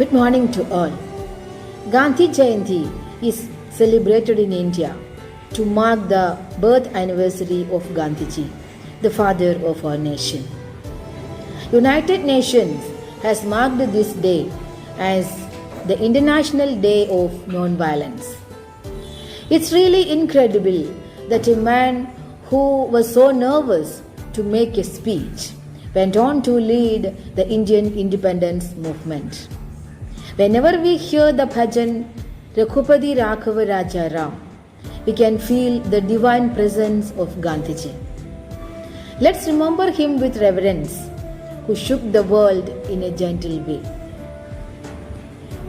Good morning to all. Gandhi Jayanti is celebrated in India to mark the birth anniversary of Gandhiji, the father of our nation. United Nations has marked this day as the International Day of Non-Violence. It's really incredible that a man who was so nervous to make a speech went on to lead the Indian independence movement. Whenever we hear the bhajan Raghupati Raghava Raja Ram, we can feel the divine presence of Gandhiji. Let's remember him with reverence, who shook the world in a gentle way.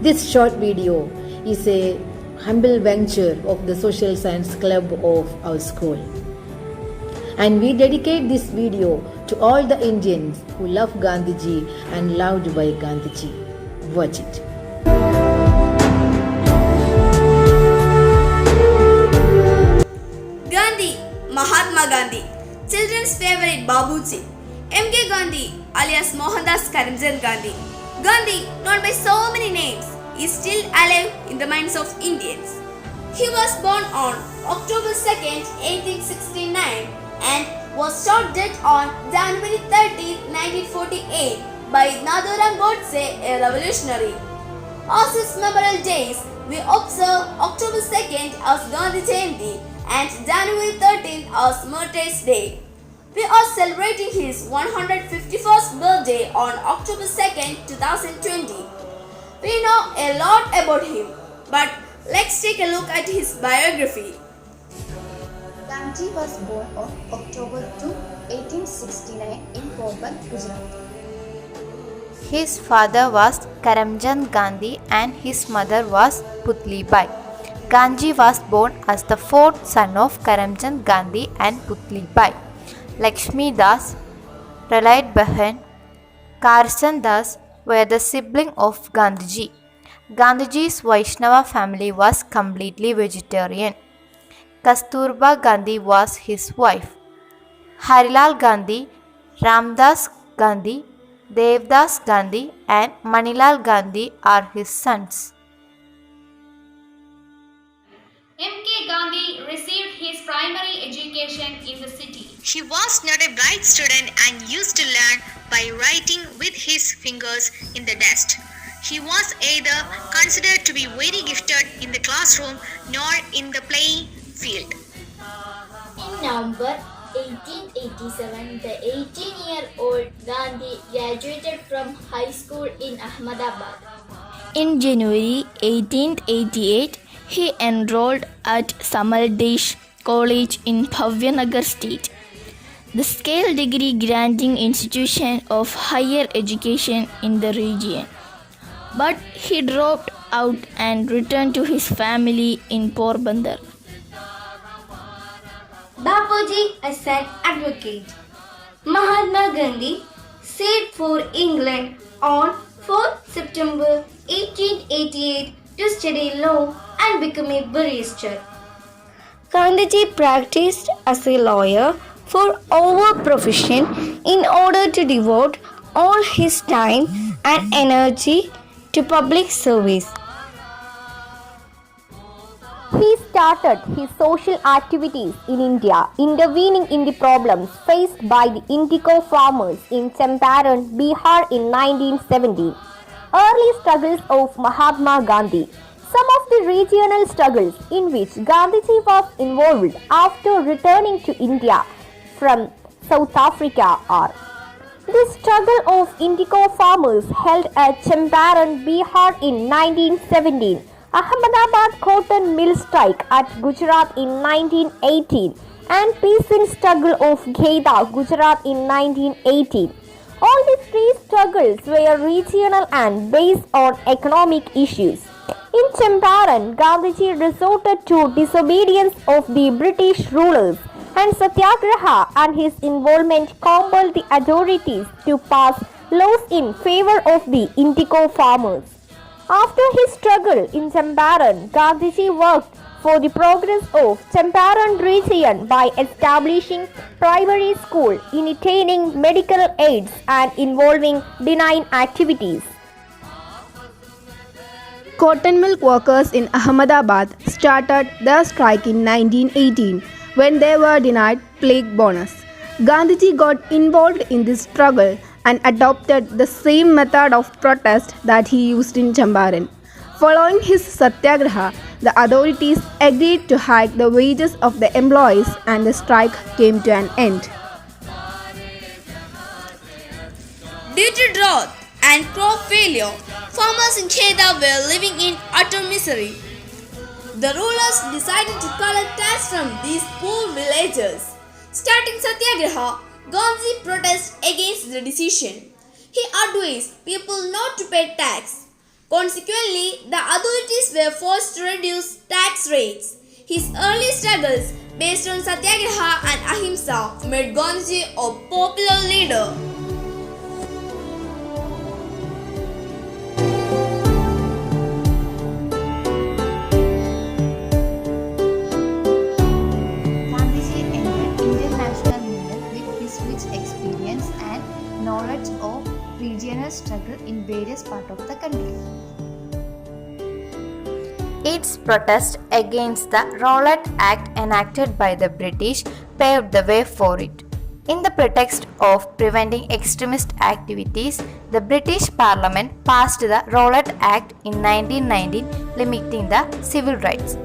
This short video is a humble venture of the Social Science Club of our school. And we dedicate this video to all the Indians who love Gandhiji and loved by Gandhiji. Watch it. Gandhi, Mahatma Gandhi, children's favorite Babuji, M.K. Gandhi alias Mohandas Karamchand Gandhi. Gandhi, known by so many names, is still alive in the minds of Indians. He was born on October 2nd, 1869 and was shot dead on January 13, 1948 by Nathuram Godse, a revolutionary. As his memorable days, we observe October 2nd as Gandhi Jayanti and January 13th as Martyrs' Day. We are celebrating his 151st birthday on October 2nd, 2020. We know a lot about him, but let's take a look at his biography. Gandhi was born on October 2, 1869 in Porbandar, Gujarat. His father was Karamchand Gandhi and his mother was Putlibai. Gandhi was born as the fourth son of Karamchand Gandhi and Putlibai. Lakshmi Das, Pralay Bahan, Karsan Das were the sibling of Gandhiji. Gandhiji's Vaishnava family was completely vegetarian. Kasturba Gandhi was his wife. Harilal Gandhi, Ramdas Gandhi, Devdas Gandhi and Manilal Gandhi are his sons. M.K. Gandhi received his primary education in the city. He was not a bright student and used to learn by writing with his fingers in the dust. He was either considered to be very gifted in the classroom nor in the playing field. In November 1887, the 18-year-old Gandhi graduated from high school in Ahmedabad. In January 1888, he enrolled at Samaldesh College in Bhavyanagar State, the scale degree granting institution of higher education in the region. But he dropped out and returned to his family in Porbandar. Bapuji as an advocate. Mahatma Gandhi sailed for England on 4th September 1888 to study law and become a barrister. Gandhiji practiced as a lawyer for over profession in order to devote all his time and energy to public service. He started his social activities in India, intervening in the problems faced by the indigo farmers in Champaran, Bihar in 1917. Early struggles of Mahatma Gandhi. Some of the regional struggles in which Gandhiji was involved after returning to India from South Africa are: the struggle of indigo farmers held at Champaran, Bihar in 1917, Ahmedabad cotton mill strike at Gujarat in 1918, and peasant struggle of Gheda, Gujarat in 1918. All the three struggles were regional and based on economic issues. In Champaran, Gandhiji resorted to disobedience of the British rulers, and Satyagraha and his involvement compelled the authorities to pass laws in favor of the indigo farmers. After his struggle in Champaran, Gandhiji worked for the progress of Champaran region by establishing primary school, initiating medical aids and involving benign activities. Cotton milk workers in Ahmedabad started their strike in 1918 when they were denied plague bonus. Gandhiji got involved in this struggle and adopted the same method of protest that he used in Champaran. Following his satyagraha, the authorities agreed to hike the wages of the employees and the strike came to an end. Due to drought and crop failure, farmers in Cheda were living in utter misery. The rulers decided to collect tax from these poor villagers. Starting Satyagraha, Gandhi protested against the decision. He advised people not to pay tax. Consequently, the authorities were forced to reduce tax rates. His early struggles based on Satyagraha and Ahimsa made Gandhi a popular leader. Gandhiji entered Indian national movement with his rich experience and knowledge of regional struggle in various parts of the country. Its protest against the Rowlatt Act enacted by the British paved the way for it. In the pretext of preventing extremist activities, the British Parliament passed the Rowlatt Act in 1919 limiting the civil rights.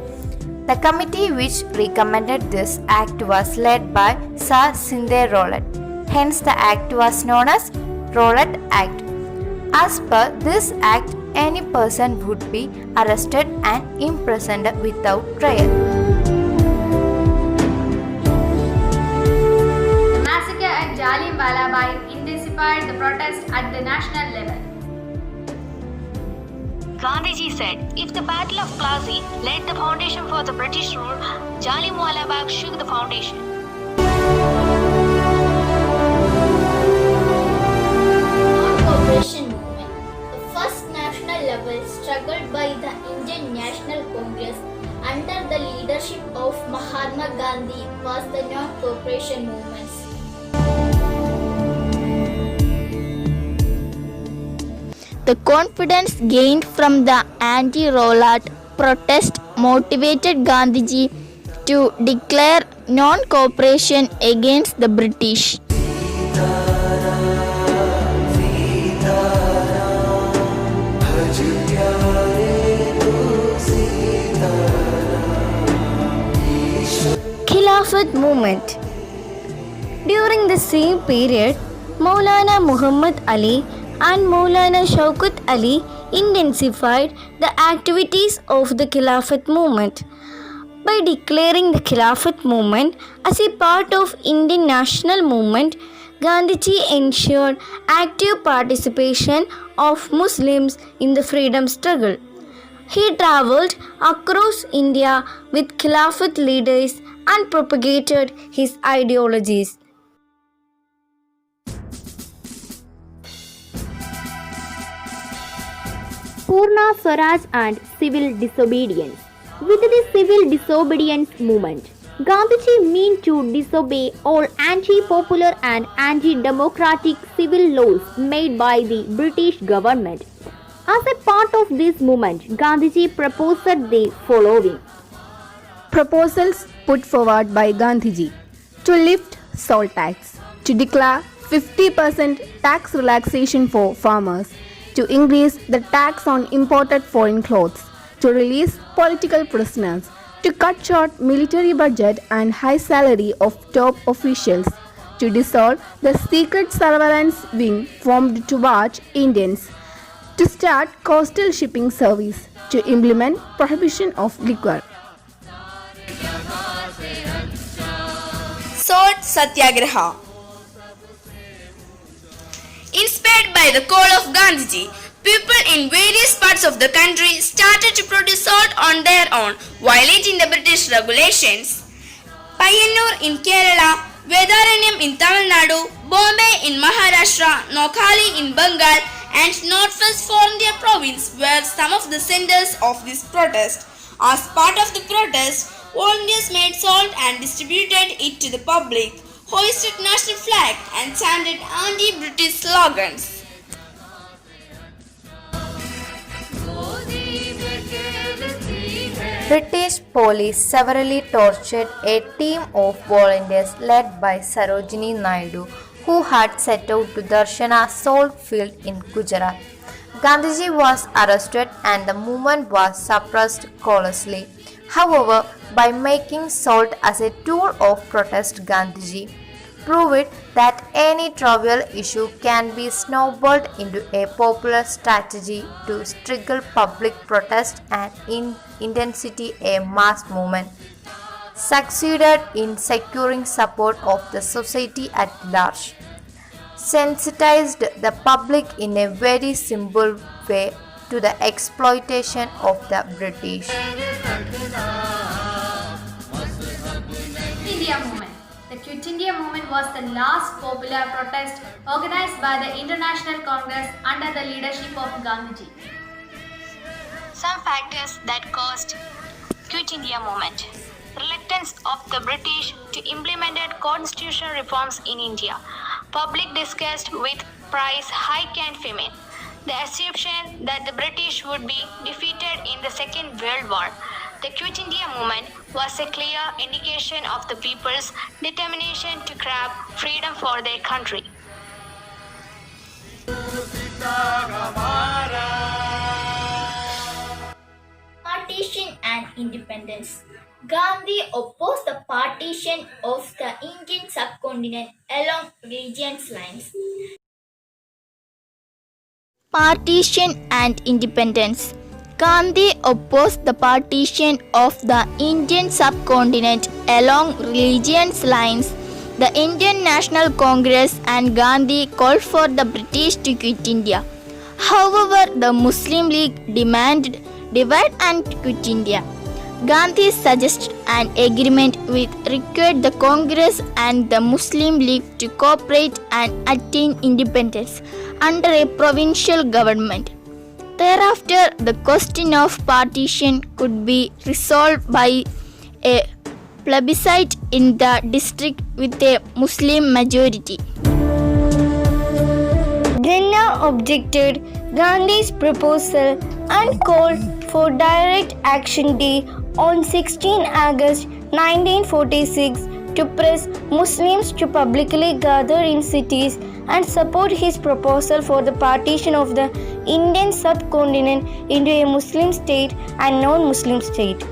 The committee which recommended this act was led by Sir Sindhu Rowlatt. Hence the act was known as Rowlatt Act. As per this act, any person would be arrested and imprisoned without trial. The massacre at Jallianwala Bagh intensified the protest at the national level. Gandhiji said, if the Battle of Plassey laid the foundation for the British rule, Jallianwala Bagh shook the foundation. Non-cooperation movement, the first national level struggle by the Indian National Congress under the leadership of Mahatma Gandhi was the non-cooperation movements. The confidence gained from the anti-Rowlatt protest motivated Gandhiji to declare non-cooperation against the British. Khilafat movement. During the same period, Maulana Muhammad Ali and Maulana Shaukat Ali intensified the activities of the Khilafat movement. By declaring the Khilafat movement as a part of Indian national movement, Gandhiji ensured active participation of Muslims in the freedom struggle. He travelled across India with Khilafat leaders and propagated his ideologies. Purna Swaraj and civil disobedience. With the civil disobedience movement, Gandhiji meant to disobey all anti-popular and anti-democratic civil laws made by the British government. As a part of this movement, Gandhiji proposed the following Proposals put forward by Gandhiji: to lift salt tax, to declare 50% tax relaxation for farmers, to increase the tax on imported foreign clothes, to release political prisoners, to cut short military budget and high salary of top officials, to dissolve the secret surveillance wing formed to watch Indians, to start coastal shipping service, to implement prohibition of liquor. Salt Satyagraha. Inspired by the call of Gandhiji, people in various parts of the country started to produce salt on their own, violating the British regulations. Payyanur in Kerala, Vedaranyam in Tamil Nadu, Bombay in Maharashtra, Noakhali in Bengal, and Northwest India province were some of the centers of this protest. As part of the protest, volunteers made salt and distributed it to the public, hoisted national flag and chanted anti-British slogans. British police severely tortured a team of volunteers led by Sarojini Naidu, who had set out to Darshana salt field in Gujarat. Gandhiji was arrested and the movement was suppressed closely. However, by making salt as a tool of protest, Gandhiji proved that any trivial issue can be snowballed into a popular strategy to trigger public protest and intensity a mass movement. Succeeded in securing support of the society at large. Sensitized the public in a very simple way to the exploitation of the British. India Movement. The Quit India Movement was the last popular protest organized by the International Congress under the leadership of Gandhiji. Some factors that caused Quit India Movement. Reluctance of the British to implement constitutional reforms in India. Public disgust with price hike and famine. The assumption that the British would be defeated in the Second World War. The Quit India Movement was a clear indication of the people's determination to grab freedom for their country. Partition and independence. Gandhi opposed the partition of the Indian subcontinent along religious lines. Partition and independence. Gandhi opposed the partition of the Indian subcontinent along religious lines. The Indian National Congress and Gandhi called for the British to quit India. However, the Muslim League demanded divide and quit India. Gandhi suggested an agreement which required the Congress and the Muslim League to cooperate and attain independence under a provincial government. Thereafter, the question of partition could be resolved by a plebiscite in the district with a Muslim majority. Jinnah objected Gandhi's proposal and called for Direct Action Day on 16 August 1946 to press Muslims to publicly gather in cities and support his proposal for the partition of the Indian subcontinent into a Muslim state and non-Muslim state.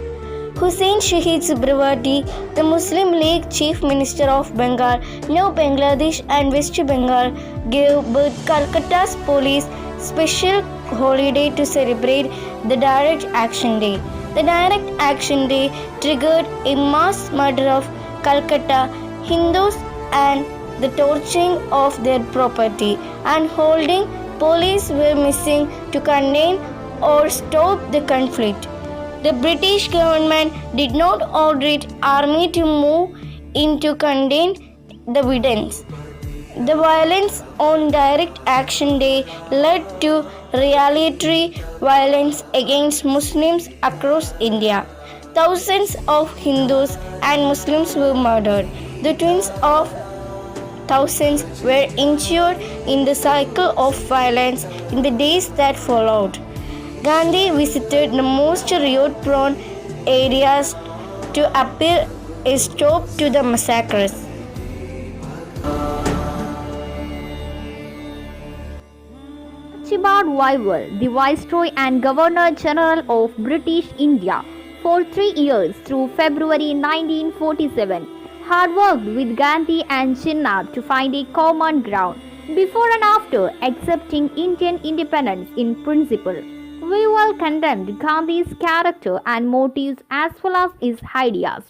Hussain Shahid Suhrawardy, the Muslim League Chief Minister of Bengal, New Bangladesh and West Bengal, gave Calcutta's police special holiday to celebrate the Direct Action Day. The Direct Action Day triggered a mass murder of Calcutta Hindus and the torching of their property and holding police were missing to contain or stop the conflict. The British government did not order its army to move in to contain the evidence. The violence on Direct Action Day led to retaliatory violence against Muslims across India. Thousands of Hindus and Muslims were murdered. The tens of thousands were injured in the cycle of violence in the days that followed. Gandhi visited the most riot-prone areas to appeal a stop to the massacres. Archibald Wavell, the Viceroy and Governor General of British India for 3 years through February 1947, had worked with Gandhi and Jinnah to find a common ground before and after accepting Indian independence in principle. Wavell condemned Gandhi's character and motives as well as his ideas.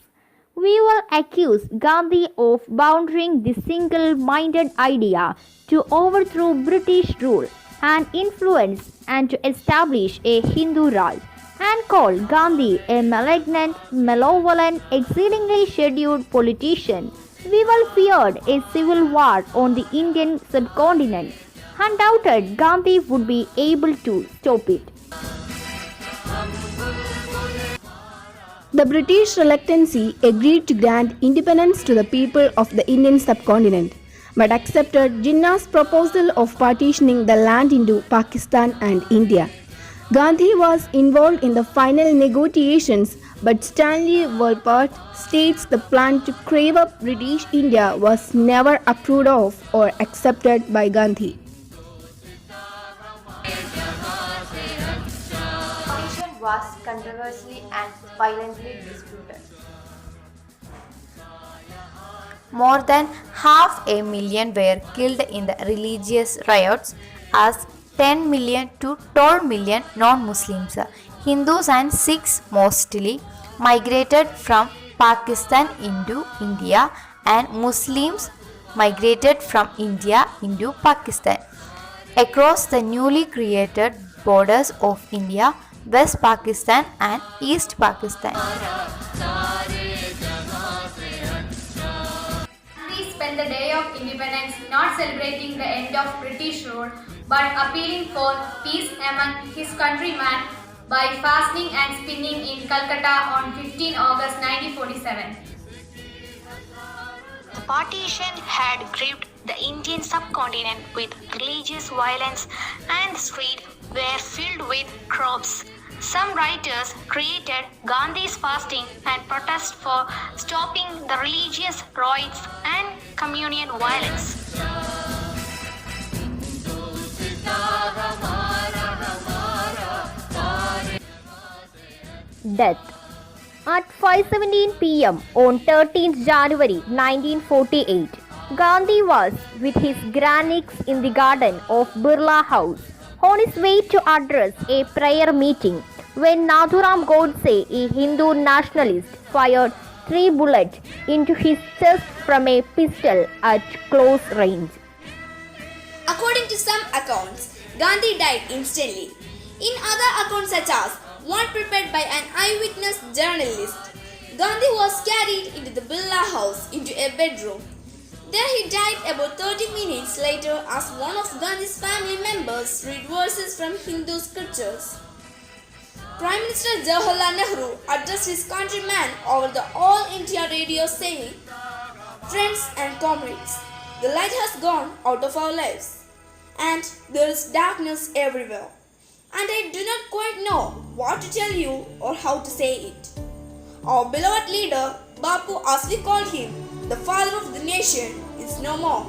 Wavell accused Gandhi of bounding the single-minded idea to overthrow British rule and influence and to establish a Hindu Raj, and called Gandhi a malignant, malevolent, exceedingly scheduled politician. Wavell feared a civil war on the Indian subcontinent and doubted Gandhi would be able to stop it. The British reluctantly agreed to grant independence to the people of the Indian subcontinent, but accepted Jinnah's proposal of partitioning the land into Pakistan and India. Gandhi was involved in the final negotiations but Stanley Wolpert states the plan to crave up British India was never approved of or accepted by Gandhi. Partition was controversially and violently disputed. More than 500,000 were killed in the religious riots, as 10 million to 12 million non-Muslims, Hindus and Sikhs mostly, migrated from Pakistan into India, and Muslims migrated from India into Pakistan. Across the newly created borders of India, West Pakistan and East Pakistan. Gandhi spent the day of independence not celebrating the end of British rule but appealing for peace among his countrymen by fasting and spinning in Calcutta on 15 August 1947. The partition had gripped the Indian subcontinent with religious violence, and the streets were filled with crowds. Some writers created Gandhi's fasting and protest for stopping the religious riots and communal violence. Death. At 5:17 p.m. on 13th January 1948, Gandhi was with his grandniece in the garden of Birla House on his way to address a prayer meeting when Nathuram Godse, a Hindu nationalist, fired 3 bullets into his chest from a pistol at close range. According to some accounts, Gandhi died instantly. In other accounts such as one prepared by an eyewitness journalist, Gandhi was carried into the Birla House into a bedroom. There he died about 30 minutes later as one of Gandhi's family members read verses from Hindu scriptures. Prime Minister Jawaharlal Nehru addressed his countrymen over the All India radio saying, "Friends and comrades, the light has gone out of our lives, and there is darkness everywhere. And I do not quite know what to tell you or how to say it. Our beloved leader, Bapu as we call him, the father of the nation, is no more.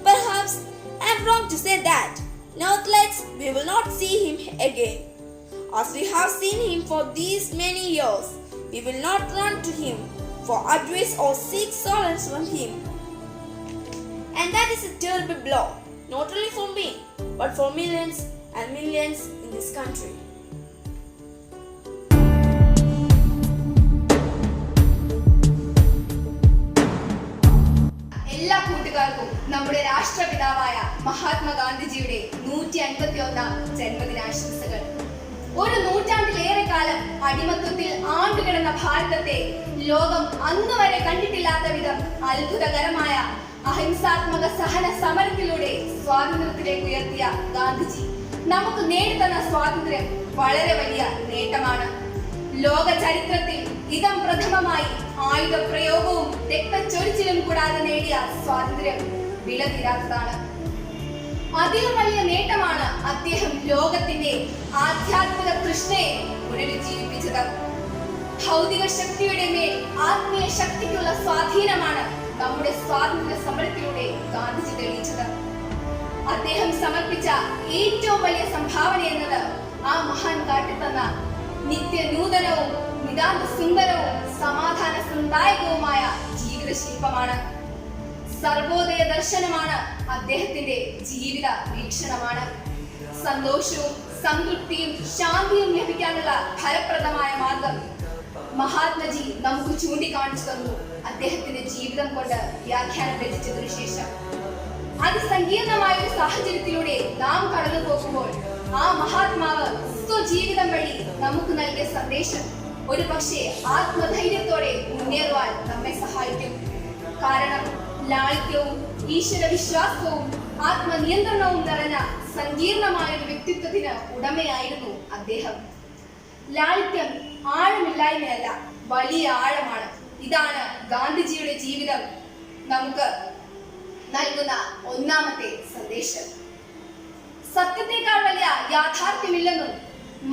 Perhaps I am wrong to say that. Nevertheless, we will not see him again. As we have seen him for these many years, we will not run to him for advice or seek solace from him. And that is a terrible blow, not only for me, but for millions and millions in this country." എല്ലാ കൂട്ടുകാർക്കും നമ്മുടെ രാഷ്ട്രപിതാവായ മഹാത്മാഗാന്ധിജിയുടെ 151 ജന്മദിനാശംസകൾ. ഒരു നൂറ്റാണ്ടിലേറെ കാലം അടിമത്വത്തിൽ ആണ്ടുകിടന്ന ഭാരതത്തെ ലോകം അന്നുവരെ കണ്ടിട്ടില്ലാത്ത വിധം അത്ഭുതകരമായ അഹിംസാത്മക സഹന സമരത്തിലൂടെ സ്വാതന്ത്ര്യത്തിലേക്ക് ഉയർത്തിയ ഗാന്ധിജി നമുക്ക് നേടിത്തന്ന സ്വാതന്ത്ര്യം വളരെ വലിയ നേട്ടമാണ്. ലോക ചരിത്രത്തിൽ ഇതം പ്രഥമമായി ആയുധ പ്രയോഗവും രക്തച്ചൊരിച്ചിലും കൂടാതെ നേടിയ സ്വാതന്ത്ര്യം വില തീരാത്തതാണ്. അതിലും വലിയ നേട്ടമാണ് അദ്ദേഹം ലോകത്തിന്റെ ആധ്യാത്മിക തൃഷ്ണയെ പുനരുജ്ജീവിപ്പിച്ചത്. ഭൗതിക ശക്തിയുടെ മേൽ ആത്മീയ ശക്തിക്കുള്ള സ്വാധീനമാണ് നമ്മുടെ സ്വാതന്ത്ര്യ സമരത്തിലൂടെ ഗാന്ധിജി തെളിയിച്ചത്. അദ്ദേഹം സമർപ്പിച്ച ഏറ്റവും വലിയ സംഭാവന എന്നത് ആ മഹാൻ കാട്ടിത്തന്ന നിത്യനൂതനവും നിതാന്ത സുന്ദരവും സമാധാന സന്ദായകവുമായ ജീവിതശില്പമാണ്. സർവോദയ ദർശനമാണ് അദ്ദേഹത്തിന്റെ ജീവിത വീക്ഷണമാണ്. സന്തോഷവും സംതൃപ്തിയും ശാന്തിയും ലഭിക്കാനുള്ള ഫലപ്രദമായ മാർഗം മഹാത്മജി നമുക്ക് ചൂണ്ടിക്കാണിച്ചു തന്നു അദ്ദേഹത്തിന്റെ ജീവിതം കൊണ്ട് വ്യാഖ്യാനം രചിച്ചതിനു ശേഷം. അതിസങ്കീർണമായ ഒരു സാഹചര്യത്തിലൂടെ നാം കടന്നു പോകുമ്പോൾ ആ മഹാത്മാവ് സ്വജീവിതം വഴി നമുക്ക് നൽകിയ സന്ദേശം ഒരു പക്ഷേ ആത്മധൈര്യത്തോടെ മുന്നേറുവാൻ നമ്മെ സഹായിക്കും. കാരണം ലാളിത്യവും ഈശ്വര വിശ്വാസവും ആത്മനിയന്ത്രണവും നിറഞ്ഞ സങ്കീർണമായ ഒരു വ്യക്തിത്വത്തിന് ഉടമയായിരുന്നു അദ്ദേഹം. ലാളിത്യം ആഴമില്ലായ്മയല്ല, വലിയ ആഴമാണ്. ഇതാണ് ഗാന്ധിജിയുടെ ജീവിതം നമുക്ക് നൽകുന്ന ഒന്നാമത്തെ സന്ദേശം. സത്യത്തെക്കാൾ വലിയ യാഥാർത്ഥ്യമില്ലെന്നും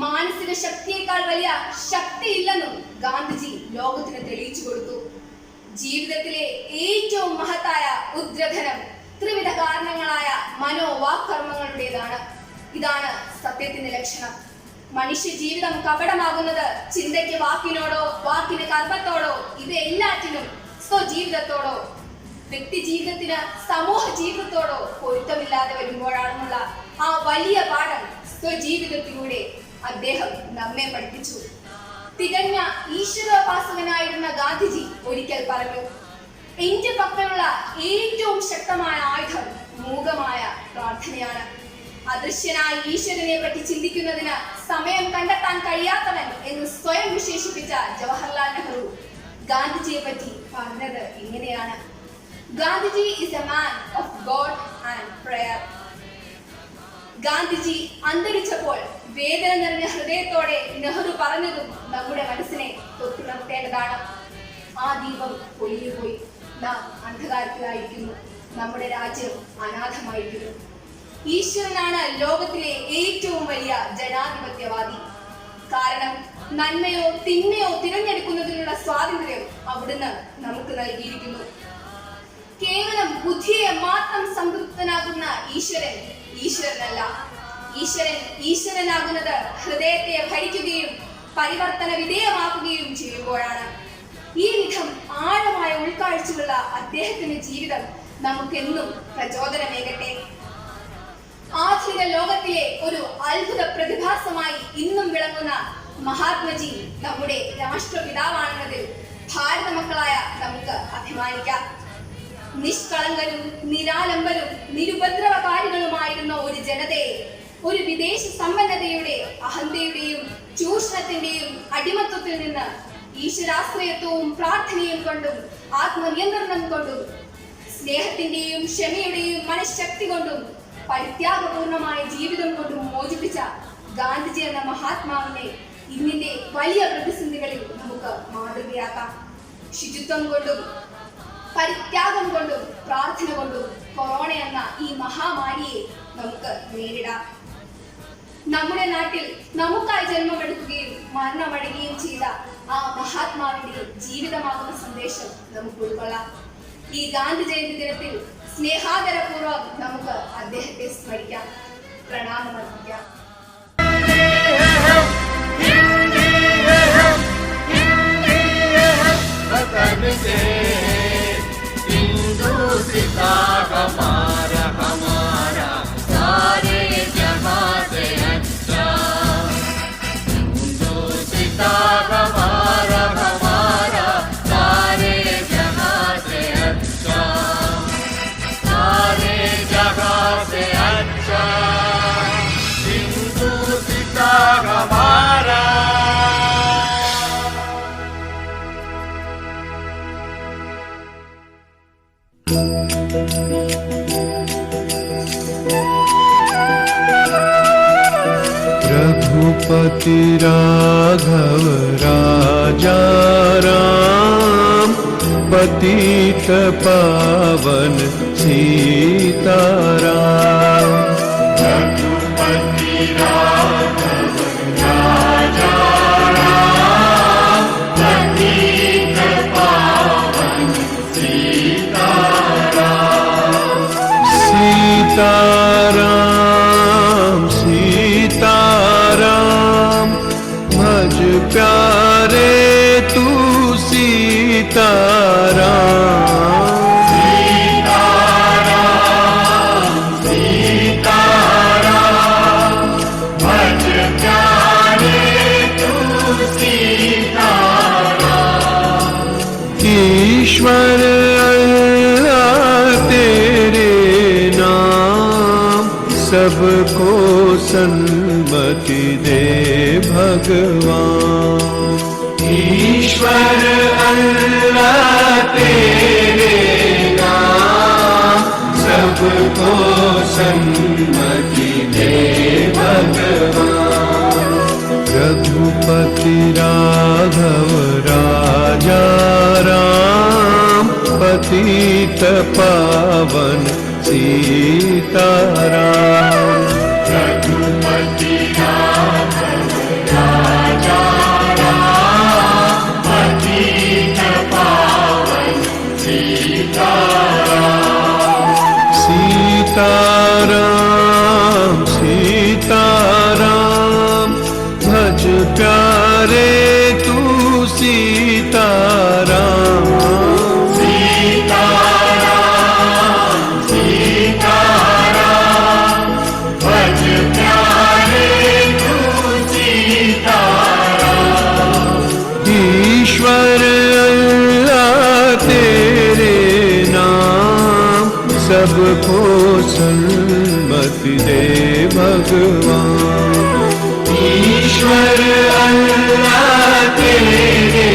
മാനസിക ശക്തിയേക്കാൾ വലിയ ശക്തിയില്ലെന്നും ഗാന്ധിജി ലോകത്തിന് തെളിയിച്ചു കൊടുത്തു. ജീവിതത്തിലെ ഏറ്റവും മഹത്തായ ഉദ്ഗ്രഥനം ത്രിവിധ കാരണങ്ങളായ മനോവാക്കർമ്മങ്ങളുടേതാണ്. ഇതാണ് സത്യത്തിന്റെ ലക്ഷണം. മനുഷ്യ ജീവിതം കപടമാകുന്നത് ചിന്തയ്ക്ക് വാക്കിനോടോ, വാക്കിന് കർമ്മത്തോടോ, ഇവയെല്ലാറ്റിനും സ്വജീവിതത്തോടോ, വ്യക്തി ജീവിതത്തിന് സമൂഹ ജീവിതത്തോടോ പൊരുത്തമില്ലാതെ വരുമ്പോഴാണെന്നുള്ള ആ വലിയ പാഠം സ്വജീവിതത്തിലൂടെ അദ്ദേഹം നമ്മെ പഠിപ്പിച്ചു. തികഞ്ഞ ഈശ്വരോപാസകനായിരുന്ന ഗാന്ധിജി ഒരിക്കൽ പറഞ്ഞു, എന്റെ പക്കലുള്ള ഏറ്റവും ശക്തമായ ആയുധം മൂകമായ പ്രാർത്ഥനയാണ്. അദൃശ്യനായ ഈശ്വരനെ പറ്റി ചിന്തിക്കുന്നതിന് സമയം കണ്ടെത്താൻ കഴിയാത്തവൻ എന്ന് സ്വയം വിശേഷിപ്പിച്ച ജവഹർലാൽ നെഹ്റു ഗാന്ധിജിയെ പറ്റി പറഞ്ഞത് ഇങ്ങനെയാണ്: Gandhiji is a man of God and prayer. Gandhiji അന്തരിച്ചപ്പോൾ വേദന നിറഞ്ഞ ഹൃദയത്തോടെ നെഹ്റു പറഞ്ഞതും നമ്മുടെ മനസ്സിനെ തൊട്ടുണർത്തേണ്ടതാണ്. ആ ദീപം പൊലിഞ്ഞുപോയി. നാം അന്ധകാരത്തിലായിരിക്കുന്നു. നമ്മുടെ രാജ്യം അനാഥമായിരിക്കുന്നു. ഈശ്വരനാണ് ലോകത്തിലെ ഏറ്റവും വലിയ ജനാധിപത്യവാദി. കാരണം നന്മയോ തിന്മയോ തിരഞ്ഞെടുക്കുന്നതിനുള്ള സ്വാതന്ത്ര്യം അവിടുന്ന് നമുക്ക് നൽകിയിരിക്കുന്നു. കേവലം ബുദ്ധിയെ മാത്രം സംതൃപ്തനാകുന്ന ഈശ്വരൻ ഈശ്വരനല്ല. ഈശ്വരൻ ഈശ്വരനാകുന്നത് ഹൃദയത്തെ ഭരിക്കുകയും പരിവർത്തന വിധേയമാക്കുകയും ചെയ്യുമ്പോഴാണ്. ഈ വിധം ആഴമായ ഉൾക്കാഴ്ചയുള്ള അദ്ദേഹത്തിന്റെ ജീവിതം നമുക്കെന്നും പ്രചോദനമേകട്ടെ. ആധുനിക ലോകത്തിലെ ഒരു അത്ഭുത പ്രതിഭാസമായി ഇന്നും വിളങ്ങുന്ന മഹാത്മജി നമ്മുടെ രാഷ്ട്രപിതാവാണെന്നതിൽ ഭാരത മക്കളായ നമുക്ക് അഭിമാനിക്കാം. നിഷ്കളങ്കരും നിരാലംബരും നിരുപദ്രവകാരികളുമായിരുന്ന ഒരു ജനതയെ ഒരു വിദേശ സമ്പന്നതയുടെ അഹന്തയുടെയും ചൂഷണത്തിന്റെയും അടിമത്വത്തിൽ നിന്ന് ഈശ്വരാശ്രയത്വവും പ്രാർത്ഥനയും കൊണ്ടും ആത്മനിയന്ത്രണം കൊണ്ടും സ്നേഹത്തിന്റെയും ക്ഷമയുടെയും മനഃശക്തി കൊണ്ടും പരിത്യാഗപൂർണമായ ജീവിതം കൊണ്ടും മോചിപ്പിച്ച ഗാന്ധിജി എന്ന മഹാത്മാവിനെ ഇന്നിന്റെ വലിയ പ്രതിസന്ധികളിൽ നമുക്ക് മാതൃകയാക്കാം. ശുചിത്വം കൊണ്ടും പരിത്യാഗം കൊണ്ടും പ്രാർത്ഥന കൊണ്ടും കൊറോണ എന്ന ഈ മഹാമാരിയെ നമുക്ക് നേരിടാം. നമ്മുടെ നാട്ടിൽ നമുക്കായി ജന്മമെടുക്കുകയും മരണമടയുകയും ചെയ്ത ആ മഹാത്മാവിന്റെ ജീവിതമാകുന്ന സന്ദേശം നമുക്ക് ഉൾക്കൊള്ളാം. ഈ ഗാന്ധി ജയന്തി ദിനത്തിൽ സ്നേഹാദരപൂർവ്വം നമുക്ക് അദ്ദേഹത്തെ സ്മരിക്കാം, പ്രണാമമർപ്പിക്കാം. रघुपति राघव राजा राम, पतित पावन सीताराम। रघुपति राघव राजा राम, पतित पावन सीताराम। सीताराम सीताराम, भज प्यारे तू सीताराम। सीताराम सीताराम, भज प्यारे तू सीताराम। ईश्वर अल्लाह तेरे नाम, सबको सन्मति दे भगवान। ईश्वर अल्लाह तेरे नाम, सबको सन्मति दे भगवान। रघुपति राघव राजा राम, पतित पावन सीताराम। रघुपति राघव राजा राम पतित पावन सीताराम सीताराम सीताराम भज प्यारे तू सीताराम सीताराम सीताराम भज प्यारे तू सीताराम ईश्वर अल्लाह तेरे नाम सबको सन्मति दे भगवान ईश्वर अल्लाह तेरे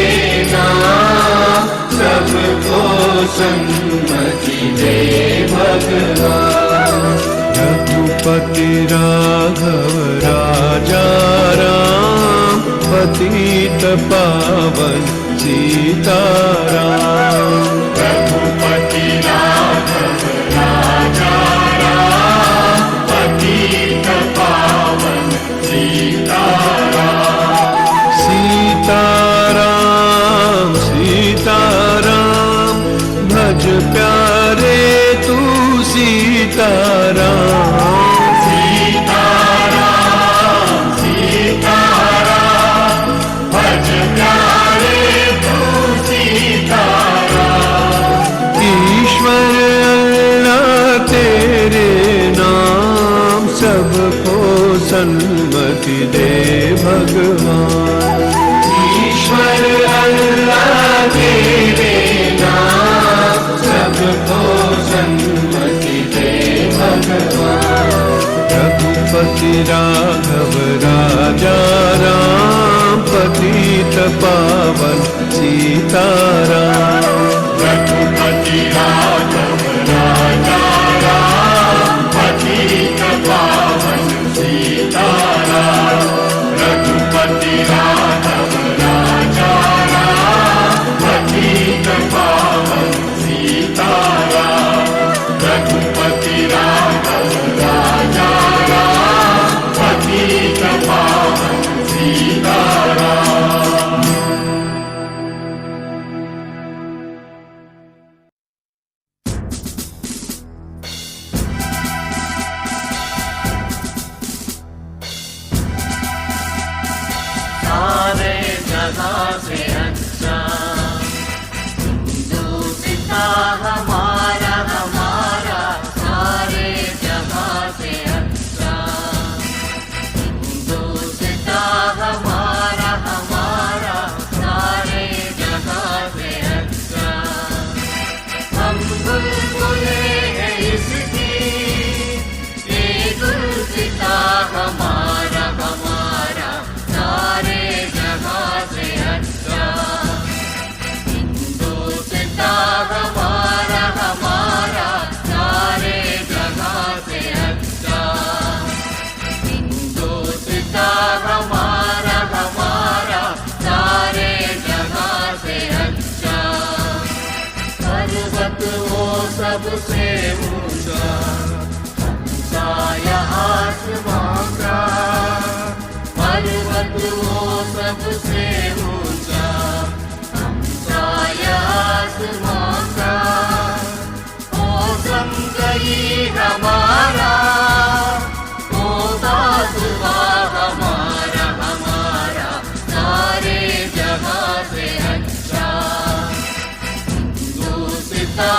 नाम सबको सन्मति दे भगवान रघुपति राघव राजा राम पतित पावन सीताराम रघुपति राघव राजा राम पतित पावन सीताराम सीताराम सीताराम भज प्यारे तू सीताराम सीताराम सीताराम भज प्यारे तू सीताराम ईश्वर अल्लाह तेरे नाम सबको सन्मति दे भगवान ईश्वर अल्लाह तेरे नाम सबको सन्मति दे भगवान रघुपति राघव राजा राम पतित पावन सीताराम रघुपति राघव राजा राम पतित पावन सीताराम रघुपति राघव राजा राम पतित पावन सीताराम रघुपति राघव राजा राम पतित पावन सीताराम सारे जगह से अच्छा हिंदुस्ता हमारा हमारा सारे जगह से अच्छा हिंदुस्ता हमारा हमारा सारे जगह से अच्छा हम बुलबुले हैं इसकी ये गुलसिता हमारा हमारा सारे जगह से अच्छा हिंदुस्ता हमारा हमारा सारे जगह से अच्छा हिंदुस्ता हमारा हमारा सारे जगह से अच्छा पर्वत वो सबसे ऊंचा हमसाया आसमां का पर्वत वो सबसे ऊंचा हमसाया आसमां का मौसम गई हमारा वो बाजुआ हमारा हमारा सारे जगह से अच्छा हिंदुस्ता